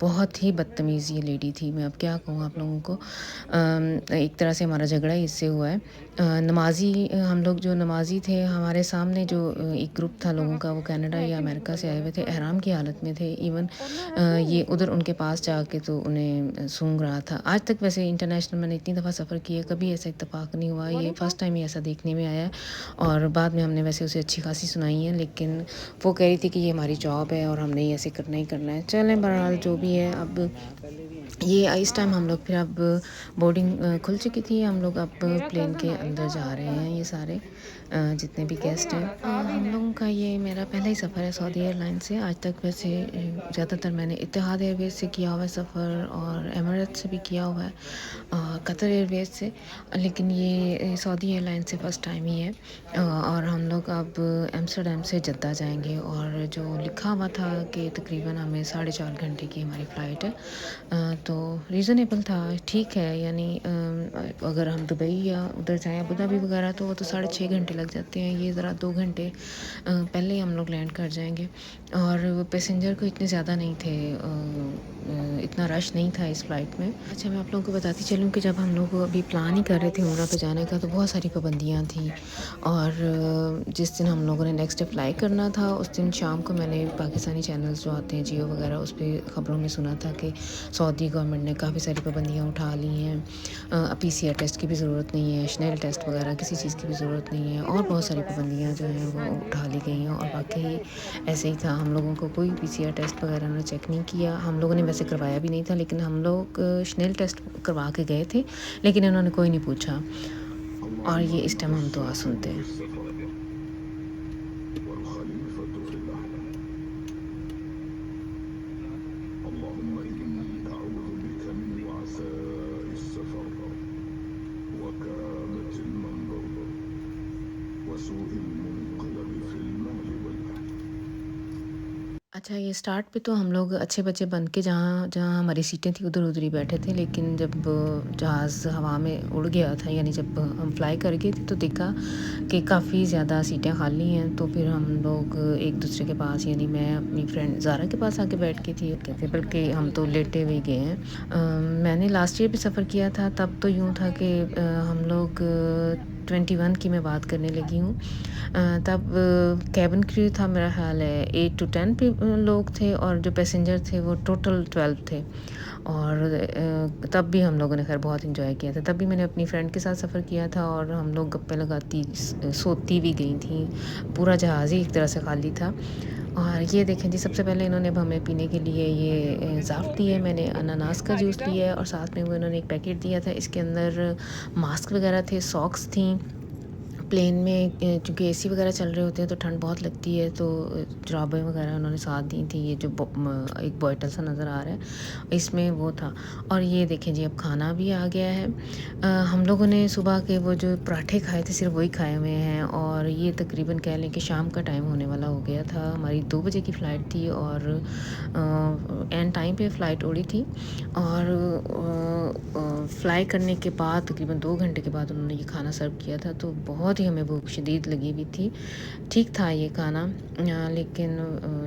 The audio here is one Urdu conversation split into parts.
بہت ہی بدتمیز یہ لیڈی تھی. میں اب کیا کہوں آپ لوگوں کو. ایک طرح سے ہمارا جھگڑا ہی اس سے ہوا ہے. نمازی ہم لوگ جو نمازی تھے، ہمارے سامنے جو ایک گروپ تھا لوگوں کا، وہ کینیڈا یا امریکہ سے آئے ہوئے تھے، احرام کی حالت میں تھے. ایون یہ ادھر ان کے پاس جا کے تو انہیں سونگ رہا تھا. آج تک ویسے انٹرنیشنل میں نے اتنی دفعہ سفر کیا ہے، کبھی ایسا اتفاق نہیں ہوا. یہ فرسٹ ٹائم ہی ایسا دیکھنے میں آیا ہے. اور بعد میں ہم نے ویسے اسے اچھی خاصی سنائی ہے، لیکن وہ کہہ رہی تھی کہ یہ ہماری جاب ہے اور ہم نے ایسے کرنا ہی کرنا ہے. چلیں بہرحال جو بھی ہے. اب یہ اس ٹائم ہم لوگ پھر اب بورڈنگ کھل چکی تھی. ہم لوگ اب پلین کے اندر جا رہے ہیں. یہ سارے جتنے بھی گیسٹ ہیں، ہم لوگوں کا یہ میرا پہلا ہی سفر ہے سعودی ایئر لائن سے. آج تک ویسے زیادہ تر میں نے اتحاد ایئر ویز سے کیا ہوا ہے سفر، اور ایمریٹ سے بھی کیا ہوا ہے، قطر ایئر ویز سے، لیکن یہ سعودی ایئر لائن سے فرسٹ ٹائم ہی ہے. اور ہم لوگ اب ایمسٹرڈیم سے جدہ جائیں گے، اور جو لکھا ہوا تھا کہ تقریباً ہمیں 4.5 گھنٹے کی ہماری فلائٹ ہے، تو ریزنیبل تھا، ٹھیک ہے. یعنی اگر ہم دبئی یا ادھر جائیں ابوظہبی وغیرہ تو وہ تو 6.5 گھنٹے لگ جاتے ہیں. یہ ذرا 2 گھنٹے پہلے ہی ہم لوگ لینڈ کر جائیں گے. اور پیسنجر کو اتنے زیادہ نہیں تھے، اتنا رش نہیں تھا اس فلائٹ میں. اچھا، میں آپ لوگوں کو بتاتی چلوں کہ جب ہم لوگ ابھی پلان ہی کر رہے تھے عمرہ پہ جانے کا، تو بہت ساری پابندیاں تھیں. اور جس دن ہم لوگوں نے نیکسٹ ڈے فلائی کرنا تھا، اس دن شام کو میں نے پاکستانی چینلز جو آتے ہیں جیو وغیرہ، اس پہ خبروں میں سنا تھا کہ سعودی گورنمنٹ نے کافی ساری پابندیاں اٹھا لی ہیں. PCR ٹیسٹ کی بھی ضرورت نہیں ہے، شنیل ٹیسٹ وغیرہ کسی چیز کی بھی ضرورت نہیں ہے، اور بہت ساری پابندیاں جو ہیں وہ اٹھا لی گئی ہیں. اور واقعی ایسے ہی تھا. ہم لوگوں کو کوئی PCR ٹیسٹ وغیرہ انہوں نے چیک نہیں کیا. ہم لوگوں نے ویسے کروایا بھی نہیں تھا، لیکن ہم لوگ شنیل ٹیسٹ کروا کے گئے تھے، لیکن انہوں نے کوئی نہیں پوچھا. اور یہ اس ٹائم ہم دعا سنتے ہیں. اللهم إني أعوذ بك من وعثاء السفر وكآبة المنظر وسوء المنقلب في المال والأهل. اچھا، یہ سٹارٹ پہ تو ہم لوگ اچھے بچے بن کے جہاں جہاں ہماری سیٹیں تھیں ادھر ادھر ہی بیٹھے تھے، لیکن جب جہاز ہوا میں اڑ گیا تھا، یعنی جب ہم فلائی کر گئے تھے، تو دیکھا کہ کافی زیادہ سیٹیں خالی ہیں. تو پھر ہم لوگ ایک دوسرے کے پاس، یعنی میں اپنی فرینڈ زارا کے پاس آ کے بیٹھ کے تھی کہتے، بلکہ ہم تو لیٹے ہوئے گئے ہیں. میں نے لاسٹ ایئر بھی سفر کیا تھا، تب تو یوں تھا کہ ہم لوگ 21 کی میں بات کرنے لگی ہوں. تب کیبن کریو تھا میرا خیال ہے 8 to 10 لوگ تھے، اور جو پیسنجر تھے وہ ٹوٹل 12 تھے. اور تب بھی ہم لوگوں نے خیر بہت انجوائے کیا تھا. تب بھی میں نے اپنی فرینڈ کے ساتھ سفر کیا تھا، اور ہم لوگ گپے لگاتی سوتی بھی گئی تھیں. پورا جہاز ہی ایک طرح سے خالی تھا. اور یہ دیکھیں جی، سب سے پہلے انہوں نے ہمیں پینے کے لیے یہ زاف دی ہے. میں نے اناناس کا جوس لیا ہے، اور ساتھ میں وہ انہوں نے ایک پیکٹ دیا تھا. اس کے اندر ماسک وغیرہ تھے، ساکس تھیں. پلین میں چونکہ اے سی وغیرہ چل رہے ہوتے ہیں تو ٹھنڈ بہت لگتی ہے، تو جرابیں وغیرہ انہوں نے ساتھ دی تھیں. یہ جو ایک بوٹل سا نظر آ رہا ہے اس میں وہ تھا. اور یہ دیکھیں جی، اب کھانا بھی آ گیا ہے. ہم لوگوں نے صبح کے وہ جو پراٹھے کھائے تھے صرف وہی کھائے ہوئے ہیں، اور یہ تقریباً کہہ لیں کہ شام کا ٹائم ہونے والا ہو گیا تھا. ہماری 2 بجے کی فلائٹ تھی، اور اینڈ ٹائم پہ فلائٹ اڑی تھی. اور فلائی کرنے کے بعد تقریباً 2 گھنٹے کے بعد انہوں نے یہ کھانا سرو کیا تھا. تو بہت ہی ہمیں بھوک شدید لگی ہوئی تھی. ٹھیک تھا یہ کھانا، لیکن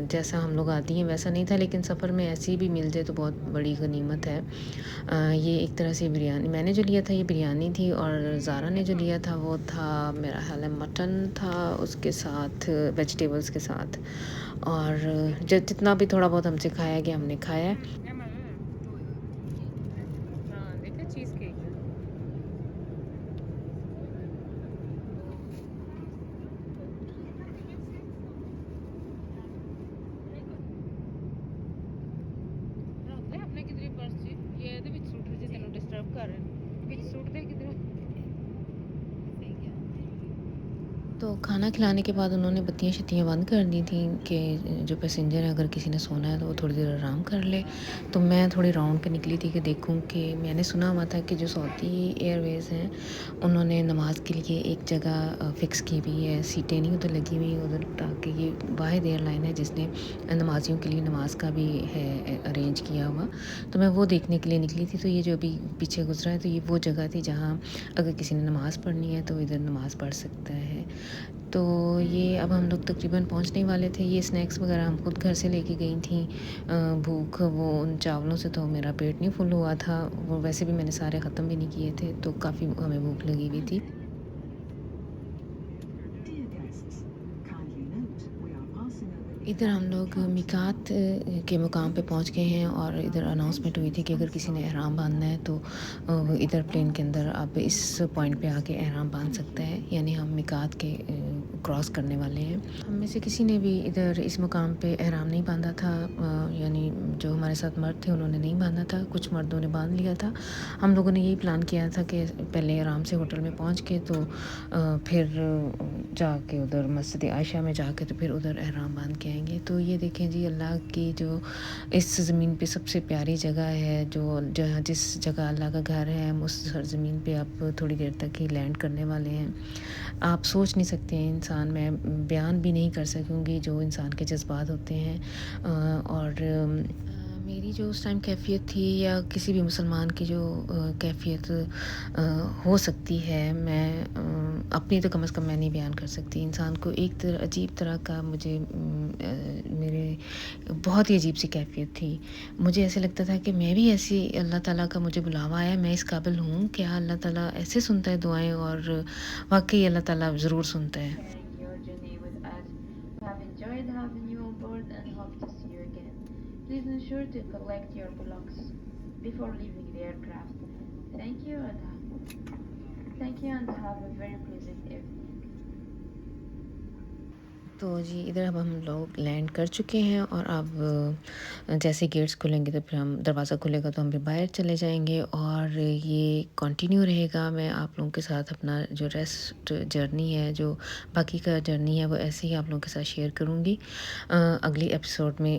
جیسا ہم لوگ آتی ہیں ویسا نہیں تھا. لیکن سفر میں ایسی بھی مل جائے تو بہت بڑی غنیمت ہے. یہ ایک طرح سے بریانی میں نے جو لیا تھا، یہ بریانی تھی. اور زارا نے جو لیا تھا وہ تھا میرا خیال ہے مٹن تھا، اس کے ساتھ ویجیٹیبلز کے ساتھ. اور جتنا بھی تھوڑا بہت ہم سے کھایا گیا ہم نے کھایا. چیز کیک اپنے کدھر پرس یہ سوٹ تینوں ڈسٹرب کر رہے سوٹ دے کدھر. تو کھانا کھلانے کے بعد انہوں نے بتیاں شتیاں بند کر دی تھیں کہ جو پیسنجر ہے اگر کسی نے سونا ہے تو وہ تھوڑی دیر آرام کر لے. تو میں تھوڑی راؤنڈ پہ نکلی تھی کہ دیکھوں، کہ میں نے سنا ہوا تھا کہ جو سعودی ایئر ویز ہیں انہوں نے نماز کے لیے ایک جگہ فکس کی ہوئی ہے، سیٹیں نہیں ادھر لگی ہوئی ادھر، تاکہ یہ واحد ایئر لائن ہے جس نے نمازیوں کے لیے نماز کا بھی ہے ارینج کیا ہوا. تو میں وہ دیکھنے کے لیے نکلی تھی. تو یہ جو ابھی پیچھے گزرا ہے تو یہ وہ جگہ تھی جہاں اگر کسی نے نماز پڑھنی ہے تو ادھر نماز پڑھ سکتا ہے. تو یہ اب ہم لوگ تقریباً پہنچنے والے تھے. یہ اسنیکس وغیرہ ہم خود گھر سے لے کے گئی تھیں. بھوک وہ ان چاولوں سے تو میرا پیٹ نہیں فل ہوا تھا. وہ ویسے بھی میں نے سارے ختم بھی نہیں کیے تھے تو کافی ہمیں بھوک لگی ہوئی تھی. ادھر ہم لوگ میقات کے مقام پہ پہنچ گئے ہیں اور ادھر اناؤنسمنٹ ہوئی تھی کہ اگر کسی نے احرام باندھنا ہے تو ادھر پلین کے اندر آپ اس پوائنٹ پہ آ کے احرام باندھ سکتا ہے. یعنی ہم میقات کے کراس کرنے والے ہیں. ہم میں سے کسی نے بھی ادھر اس مقام پہ احرام نہیں باندھا تھا. یعنی جو ہمارے ساتھ مرد تھے انہوں نے نہیں باندھا تھا. کچھ مردوں نے باندھ لیا تھا. ہم لوگوں نے یہی پلان کیا تھا کہ پہلے آرام سے ہوٹل میں پہنچ کے تو پھر جا کے ادھر مسجد عائشہ میں جا کے تو پھر ادھر احرام باندھ کے آئیں گے. تو یہ دیکھیں جی اللہ کی جو اس زمین پہ سب سے پیاری جگہ ہے، جو جس جگہ اللہ کا گھر ہے، ہم اس سرزمین پہ اب تھوڑی دیر تک ہی لینڈ کرنے والے ہیں. آپ سوچ نہیں سکتے ہیں انسان، میں بیان بھی نہیں کر سکوں گی جو انسان کے جذبات ہوتے ہیں. اور میری جو اس ٹائم کیفیت تھی یا کسی بھی مسلمان کی جو کیفیت ہو سکتی ہے، میں اپنی تو کم از کم میں نہیں بیان کر سکتی. انسان کو ایک عجیب طرح کا مجھے میرے بہت ہی عجیب سی کیفیت تھی. مجھے ایسے لگتا تھا کہ میں بھی ایسی، اللہ تعالیٰ کا مجھے بلاوا ہے، میں اس قابل ہوں کیا اللہ تعالیٰ ایسے سنتا ہے دعائیں. اور واقعی اللہ تعالیٰ ضرور سنتا ہے. Your journey with us. We have enjoyed having you on board and hope to see you again. Please ensure to collect your belongings before leaving the aircraft. Thank you and have a very pleasant evening. تو جی ادھر اب ہم لوگ لینڈ کر چکے ہیں اور اب جیسے گیٹس کھلیں گے تو پھر ہم دروازہ کھلے گا تو ہم بھی باہر چلے جائیں گے. اور یہ کنٹینیو رہے گا. میں آپ لوگوں کے ساتھ اپنا جو ریسٹ جرنی ہے، جو باقی کا جرنی ہے، وہ ایسے ہی آپ لوگوں کے ساتھ شیئر کروں گی اگلی ایپیسوڈ میں.